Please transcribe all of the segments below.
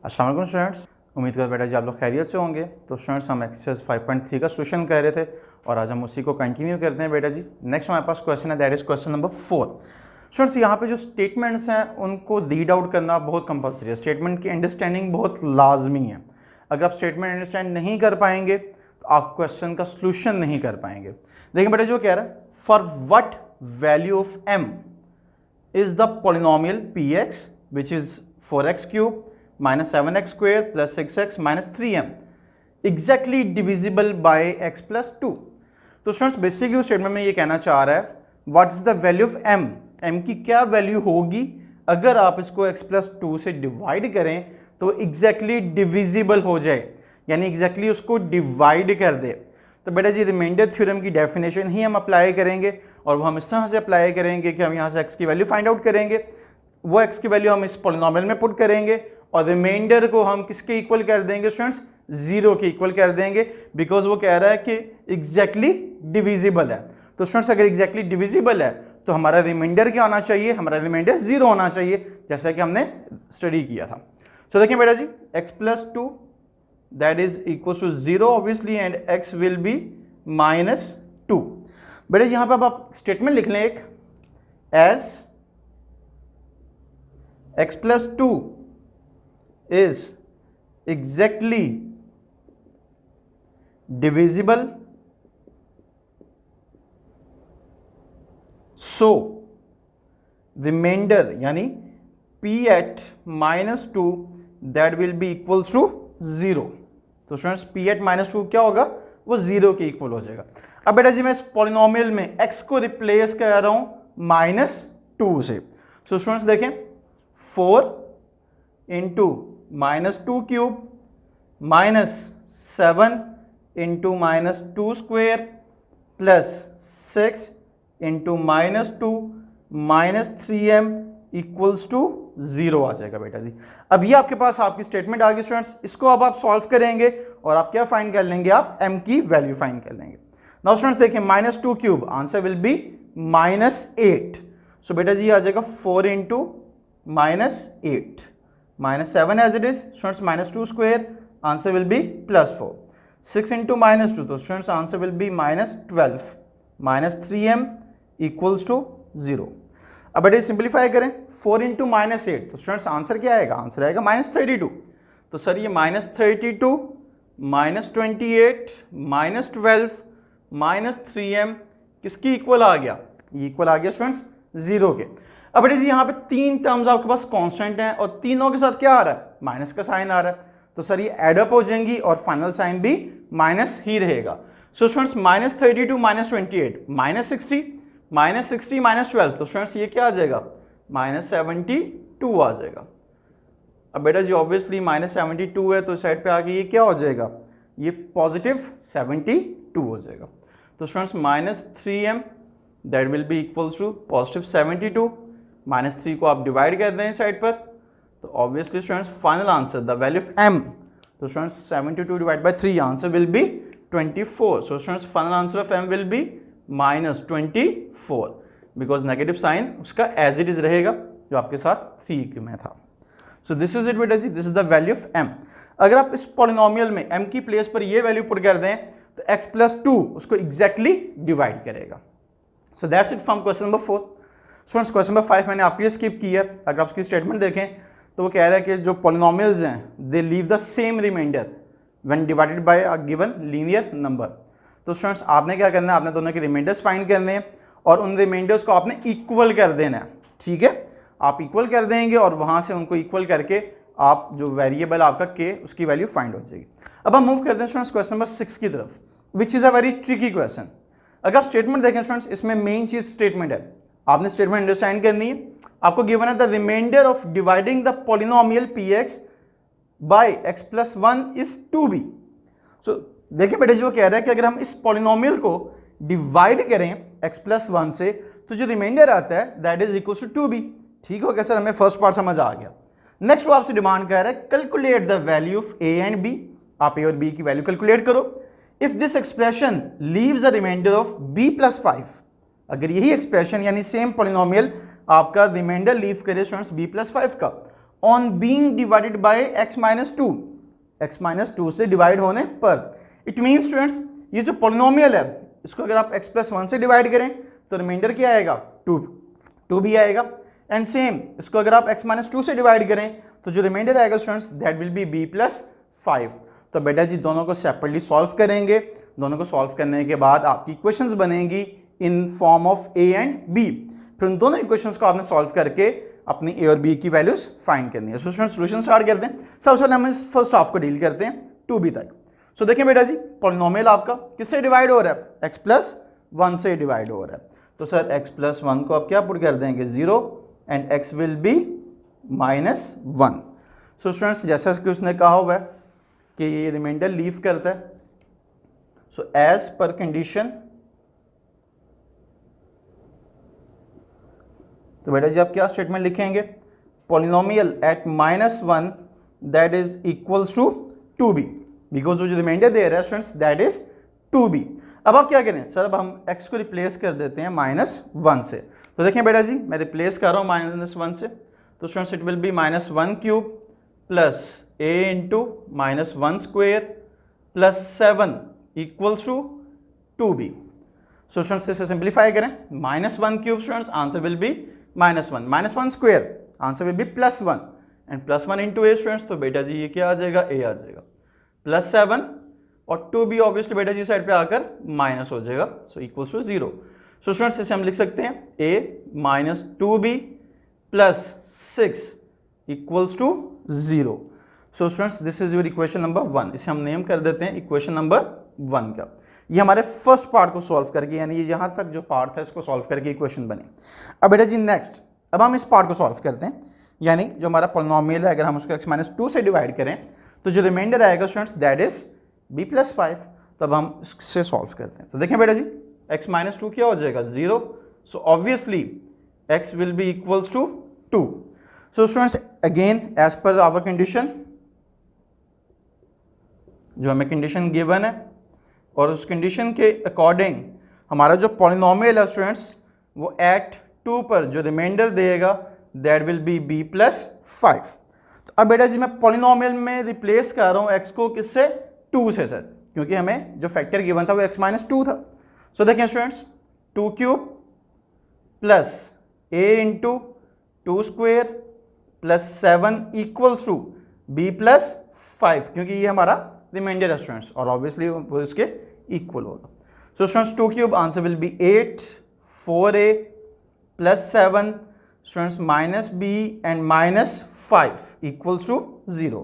अस्सलाम वालेकुम स्टूडेंट्स, उम्मीद करता बेटा जी आप लोग खैरियत से होंगे। तो स्टूडेंट्स हम एक्सरसाइज 5.3 का सोल्यूशन कर रहे थे और आज हम उसी को कंटिन्यू करते हैं बेटा जी। नेक्स्ट हमारे पास क्वेश्चन है, that is question number 4। Students यहाँ पे जो स्टेटमेंट्स हैं उनको रीड आउट करना बहुत कंपलसरी है। स्टेटमेंट की अंडरस्टैंडिंग बहुत लाजमी है। अगर आप स्टेटमेंट अंडरस्टैंड नहीं कर पाएंगे तो आप क्वेश्चन का सोल्यूशन नहीं कर पाएंगे। देखिए बेटा जो कह रहा है, for what value of m is the polynomial px which is 4x cube minus 7x square plus 6x minus 3m exactly divisible by x plus 2। तो स्टूडेंट्स बेसिकली स्टेटमेंट में ये कहना चाह रहा है what is the value of m की क्या value होगी अगर आप इसको x plus 2 से डिवाइड करें तो एग्जैक्टली डिविजिबल हो जाए, यानी एग्जैक्टली उसको डिवाइड कर दे। तो बेटा जी रिमाइंडर थ्योरम की डेफिनेशन ही हम अप्लाई करेंगे और वो हम इस तरह से अप्लाई करेंगे कि हम यहाँ से x की वैल्यू फाइंड आउट करेंगे, वो x की वैल्यू हम इस पॉलिनोमियल में पुट करेंगे और रिमाइंडर को हम किसके इक्वल कर देंगे स्टूडेंट्स, 0 के इक्वल कर देंगे, बिकॉज वो कह रहा है कि एग्जैक्टली डिविजिबल है। तो स्टूडेंट्स अगर एग्जैक्टली डिविजिबल है तो हमारा रिमाइंडर क्या होना चाहिए, हमारा रिमाइंडर 0 होना चाहिए, जैसा कि हमने स्टडी किया था। सो देखिए बेटा जी x plus 2 that is equals to 0 obviously and x will be minus 2। बेटे यहां पर आप स्टेटमेंट लिख लें एक, as x plus 2 is exactly divisible so remainder यानी p at minus 2 that will be equals to 0। तो स्टूडेंट्स p at minus 2 क्या होगा, वो 0 के इक्वल हो जाएगा। अब बेटा जी मैं इस पॉलिनोमियल में x को रिप्लेस कर रहा हूं -2 से। सो स्टूडेंट्स देखें 4 into -2 cube -7 into -2 square plus 6 into -2 -3m equals to 0 आ जाएगा बेटा जी। अब ये आपके पास आपकी स्टेटमेंट आ गई स्टूडेंट्स, इसको अब आप सॉल्व करेंगे और आप क्या फाइंड कर लेंगे, आप m की वैल्यू फाइंड कर लेंगे। नाउ स्टूडेंट्स देखिए -2 cube answer will be -8। So बेटा जी आ जाएगा 4 into -8 -7 as it is students -2 square answer will be +4 6 into -2 तो students answer will be -12 -3m equals to 0। अब बेटे सिंप्लीफाई करें 4 इंटू -8 तो स्टूडेंट्स आंसर क्या आएगा, आंसर आएगा -32। तो सर ये -32 -28 -12 -3m किसकी इक्वल आ गया, ये इक्वल आ गया स्टूडेंट्स 0 के। अब बेटे जी यहाँ पे 3 टर्म्स आपके पास कांस्टेंट हैं और तीनों के साथ क्या आ रहा है, माइनस का साइन आ रहा है, तो सर ये एडअप हो जाएंगी और फाइनल साइन भी माइनस ही रहेगा। सो स्टूडेंट्स -32 -28 -60 -12 तो स्टूडेंट्स ये क्या आ जाएगा, -72 आ जाएगा। अब बेटा जी ऑब्वियसली -72 है तो इस साइड पे आके ये क्या हो जाएगा, ये +72 हो जाएगा। तो students -3m that will be equals to +72 -3 को आप डिवाइड कर दें इस साइड पर, तो obviously students final answer the value of m, तो students 72 divide by 3 answer will be 24। So students final answer of m will be -24 because negative sign उसका as it is रहेगा जो आपके साथ 3 में था। सो दिस इज इट बेटा जी, this is the value of m। अगर आप इस पॉलिनोमियल में m की प्लेस पर ये वैल्यू पुट कर दें तो x plus 2 उसको एग्जैक्टली डिवाइड करेगा। So that's it from question number 4। Students question number 5 मैंने आपके लिए स्किप किया है। अगर आप उसकी स्टेटमेंट देखें तो वो कह रहा है कि जो पॉलिनोमियल्स हैं they leave the same remainder when divided by a given linear number. तो स्टूडेंट्स आपने क्या करना है, आपने दोनों के रिमाइंडर्स फाइंड करने हैं और उन रिमाइंडर्स को आपने इक्वल कर देना है, ठीक है। आप इक्वल कर देंगे और वहां से उनको इक्वल करके आप जो वेरिएबल आपका k उसकी वैल्यू फाइंड हो जाएगी। अब हम मूव करते हैं स्टूडेंट्स क्वेश्चन नंबर 6 की तरफ, which is a very tricky question. अगर आप स्टेटमेंट देखें स्टूडेंट्स, इसमें मेन चीज स्टेटमेंट है, आपने स्टेटमेंट अंडरस्टैंड करनी है। आपको गिवन है the reminder of dividing the polynomial px by x plus 1 is 2b। सो देखिए बेटे जो कह रहा है कि अगर हम इस पॉलिनोमियल को डिवाइड करें x plus 1 से तो जो रिमाइंडर आता है that is equal to 2b। ठीक हो गया सर, हमें फर्स्ट पार्ट समझ आ गया। नेक्स्ट वो आपसे डिमांड कर रहा है calculate the value of a and b। आप a और b की वैल्यू कैलकुलेट करो। If this expression leaves a reminder of b plus 5, अगर यही एक्सप्रेशन यानी सेम पॉलिनोमियल आपका रिमाइंडर लीव करे स्टूडेंट्स b plus 5 का on being divided by x minus two, x minus two से डिवाइड होने पर। इट मीन्स स्टूडेंट्स ये जो पोलिनोमियल है इसको अगर आप x प्लस वन से डिवाइड करें तो रिमाइंडर क्या आएगा, टू भी आएगा। एंड सेम इसको अगर आप x माइनस टू से डिवाइड करें तो जो रिमाइंडर आएगा students that will B b plus five. तो बेटा जी दोनों को सेपरेटली सॉल्व करेंगे, दोनों को सॉल्व करने के बाद आपकी इक्वेशंस बनेंगी in form of a and b। फिर उन दोनों इक्वेशंस को आपने सॉल्व करके अपनी a और b की वैल्यूज फाइंड करनी है। सोल्यूशन स्टार्ट करते हैं। सबसे पहले हम इस फर्स्ट हाफ को डील करते हैं 2b तक। सो देखिए बेटा जी पॉलिनोमियल आपका किससे डिवाइड हो रहा है, x प्लस वन से डिवाइड हो रहा है। तो सर x प्लस वन को आप क्या पुट कर देंगे 0 and x will be minus one. So students जैसा कि उसने कहा हुआ है कि ये रिमाइंडर लीव करता है। सो एज पर कंडीशन, तो बेटा जी आप क्या स्टेटमेंट लिखेंगे, polynomial at minus one that is equals to 2b, because जो रिमाइंडर दे रहा है स्टूडेंट्स दैट इज 2b। अब आप क्या करें सर, अब हम x को रिप्लेस कर देते हैं माइनस वन से। तो देखें बेटा जी मैं रिप्लेस कर रहा हूँ माइनस वन से, तो students it will be minus one cube plus a into minus one square plus 7 equals to 2b। So students इसे सिंप्लीफाई करें, minus one cube students answer will be minus one square answer will be plus one and plus one into a students, तो बेटा जी ये क्या आ जाएगा, a आ जाएगा plus 7 और 2b obviously बेटा जी साइड पे आकर माइनस हो जाएगा, so equals to 0। So students इसे हम लिख सकते हैं a minus 2b plus 6 equals to 0। So students this is your equation number 1। इसे हम नेम कर देते हैं इक्वेशन नंबर 1 का। ये हमारे फर्स्ट पार्ट को सॉल्व करके, यानी ये यहाँ तक जो पार्ट था इसको सॉल्व करके इक्वेशन बनी। अब बेटा जी नेक्स्ट, अब हम इस पार्ट को सॉल्व करते हैं, यानी जो हमारा पॉलिनोमियल है अगर हम उसको x माइनस टू से डिवाइड करें तो जो रिमाइंडर आएगा students that is b plus five. तो अब हम इससे सॉल्व करते हैं। तो देखें बेटा जी x माइनस टू क्या हो जाएगा 0, so obviously x will be equals to 2। So students again as per our condition, जो हमें कंडीशन गिवन है और उस कंडीशन के अकॉर्डिंग हमारा जो पॉलिनोमियल है स्टूडेंट्स वो एट 2 पर जो रिमाइंडर देगा that will B b plus five. तो अब बेटा जी मैं पॉलिनोमियल में रिप्लेस कर रहा हूँ x को किससे, 2 से सर, क्योंकि हमें जो फैक्टर गिवन था वो x माइनस टू था। सो देखें students 2 cube plus a into 2 square plus 7 equals to b plus five, क्योंकि ये हमारा रिमाइंडर है स्टूडेंट्स और ऑब्वियसली वो इसके इक्वल होगा। So students 2 cube answer will be 8, 4a plus 7 students minus b and minus 5 equals to 0।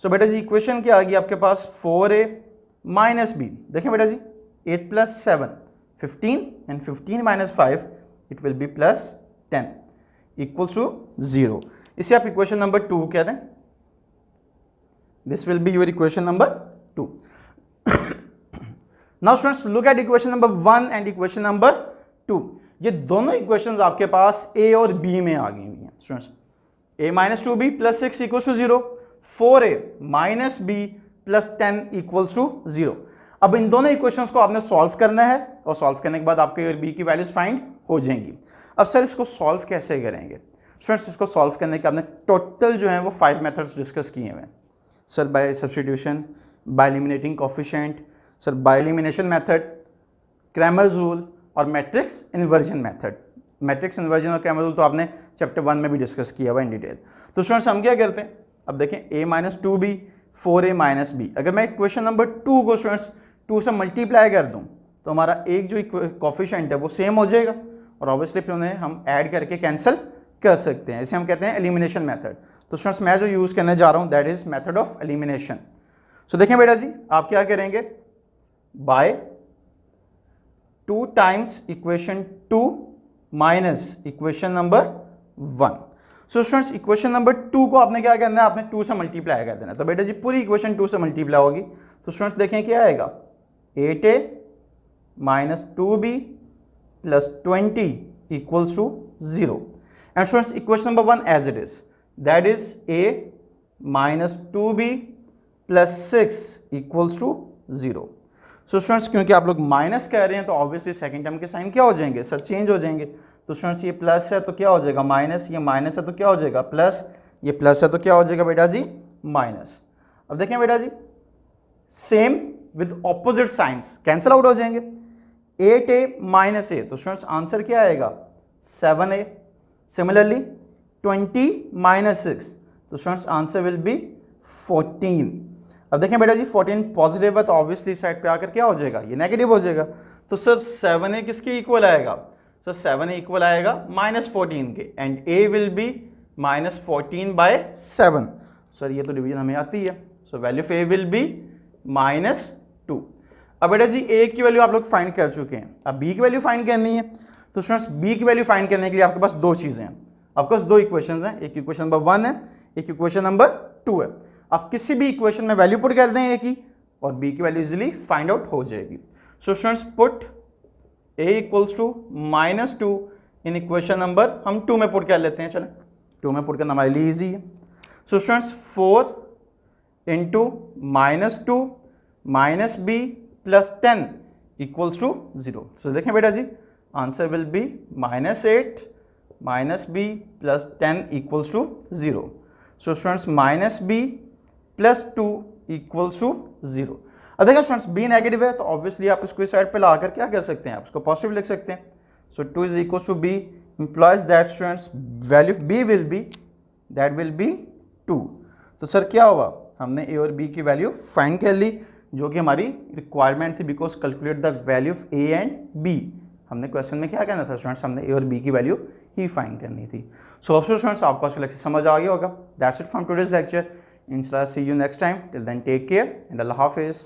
So बेटा जी इक्वेशन क्या आ गई आपके पास, 4a माइनस b। देखें बेटा जी 8 plus 7 15 and 15 minus 5 it will be plus 10 equals to 0। इसे आप इक्वेशन नंबर 2 कह दें। This will be your equation number 2। Now students look at equation number 1 and equation number 2। ये दोनों इक्वेशंस आपके पास a और b में आ गई हैं students. a minus 2b plus 6 equals to 0, 4a minus b plus 10 equals to 0। अब इन दोनों इक्वेशंस को आपने सॉल्व करना है और सॉल्व करने के बाद आपके a और b की वैल्यूज फाइंड हो जाएंगी। अब सर इसको सॉल्व कैसे करेंगे स्टूडेंट्स, इसको सॉल्व करने के आपने टोटल जो है वो 5 मेथड्स डिस्कस किए हुए हैं sir, by substitution, by eliminating coefficient, sir by elimination method, Cramer's rule और matrix inversion method. Matrix inversion और क्रैमर रूल तो आपने चैप्टर 1 में भी डिस्कस किया हुआ इन डिटेल। तो स्टूडेंट्स हम क्या करते हैं, अब देखें a minus 2b 4a minus b, अगर मैं इक्वेशन नंबर 2 को स्टूडेंट्स 2 से मल्टीप्लाई कर दूं तो हमारा एक जो कोफिशिएंट है वो सेम हो जाएगा और ऑब्वियसली फिर उन्हें हम ऐड करके कैंसिल कर सकते हैं। इसे हम कहते हैं एलिमिनेशन मेथड। तो स्टूडेंट्स मैं जो यूज़ करने जा रहा हूँ that is method of elimination. So देखें बेटा जी आप क्या करेंगे, by 2 times equation 2 minus equation number 1। So students equation number 2 को आपने क्या करना है, आपने 2 से मल्टीप्लाई कर देना है। तो बेटा जी पूरी इक्वेशन 2 से मल्टीप्लाई होगी। तो स्टूडेंट्स देखें क्या आएगा, 8a minus 2b plus 20 equals to 0। And students equation number 1 as it is, that is a minus 2b plus 6 equals to 0। So students क्योंकि आप लोग माइनस कह रहे हैं तो ऑब्वियसली सेकंड टर्म के साइन क्या हो जाएंगे सर, चेंज हो जाएंगे। तो स्टूडेंट्स ये प्लस है तो क्या हो जाएगा माइनस, ये माइनस है तो क्या हो जाएगा प्लस, ये प्लस है तो क्या हो जाएगा बेटा जी माइनस। अब देखें बेटा जी same with opposite signs cancel out हो जाएंगे, 8a माइनस ए, तो स्टूडेंट्स आंसर क्या आएगा 7a। सिमिलरली 20 माइनस 6, तो स्टूडेंट्स आंसर विल बी 14। अब देखें बेटा जी 14 पॉजिटिव है तो ऑब्वियसली साइड पे आकर क्या हो जाएगा ये नेगेटिव हो जाएगा, तो सर 7a किसके इक्वल आएगा, सर 7a इक्वल आएगा -14 के, and a will be -14/7। Sir ये तो डिवीजन हमें आती है, so value of a will be -2। अब बेटा जी a की वैल्यू आप लोग फाइंड कर चुके हैं, अब b की वैल्यू फाइंड करनी है, तो स्टूडेंट्स b की वैल्यू फाइंड करने के लिए आपके पास दो चीज़ें हैं, आपके पास दो इक्वेशंस हैं, एक इक्वेशन नंबर 1 है, एक इक्वेशन नंबर 2 है। आप किसी भी इक्वेशन में वैल्यू पुट कर दें a की और b की वैल्यू इजीली फाइंड आउट हो जाएगी। So students put a equals to -2 in equation number हम 2 में पुट कर लेते हैं, चलें 2 में पुट करना हमारे लिए ईजी है। So students 4 into -2 minus b plus 10 equals to 0। So देखें बेटा जी answer will be -8 minus b plus 10 equals to 0। So students -b plus 2 equals to 0। अब देखिए स्टूडेंट्स b नेगेटिव है तो ऑब्वियसली आप इसको इस साइड पे लाकर क्या कर सकते हैं, आप इसको पॉजिटिव लिख सकते हैं। So 2 is equals to b implies that students value of b will be 2। तो सर क्या हुआ, हमने a और b की वैल्यू फाइंड कर ली जो कि हमारी रिक्वायरमेंट थी, because calculate the value of a and b। हमने क्वेश्चन में क्या करना था स्टूडेंट्स, हमने a और b की वैल्यू ही फाइंड करनी थी। सो अब स्टूडेंट्स आपको आज का लेक्चर समझ आ गया होगा। That's it from today's lecture. इंशाल्लाह see you next time, till then take care and अल्लाह हाफिज़।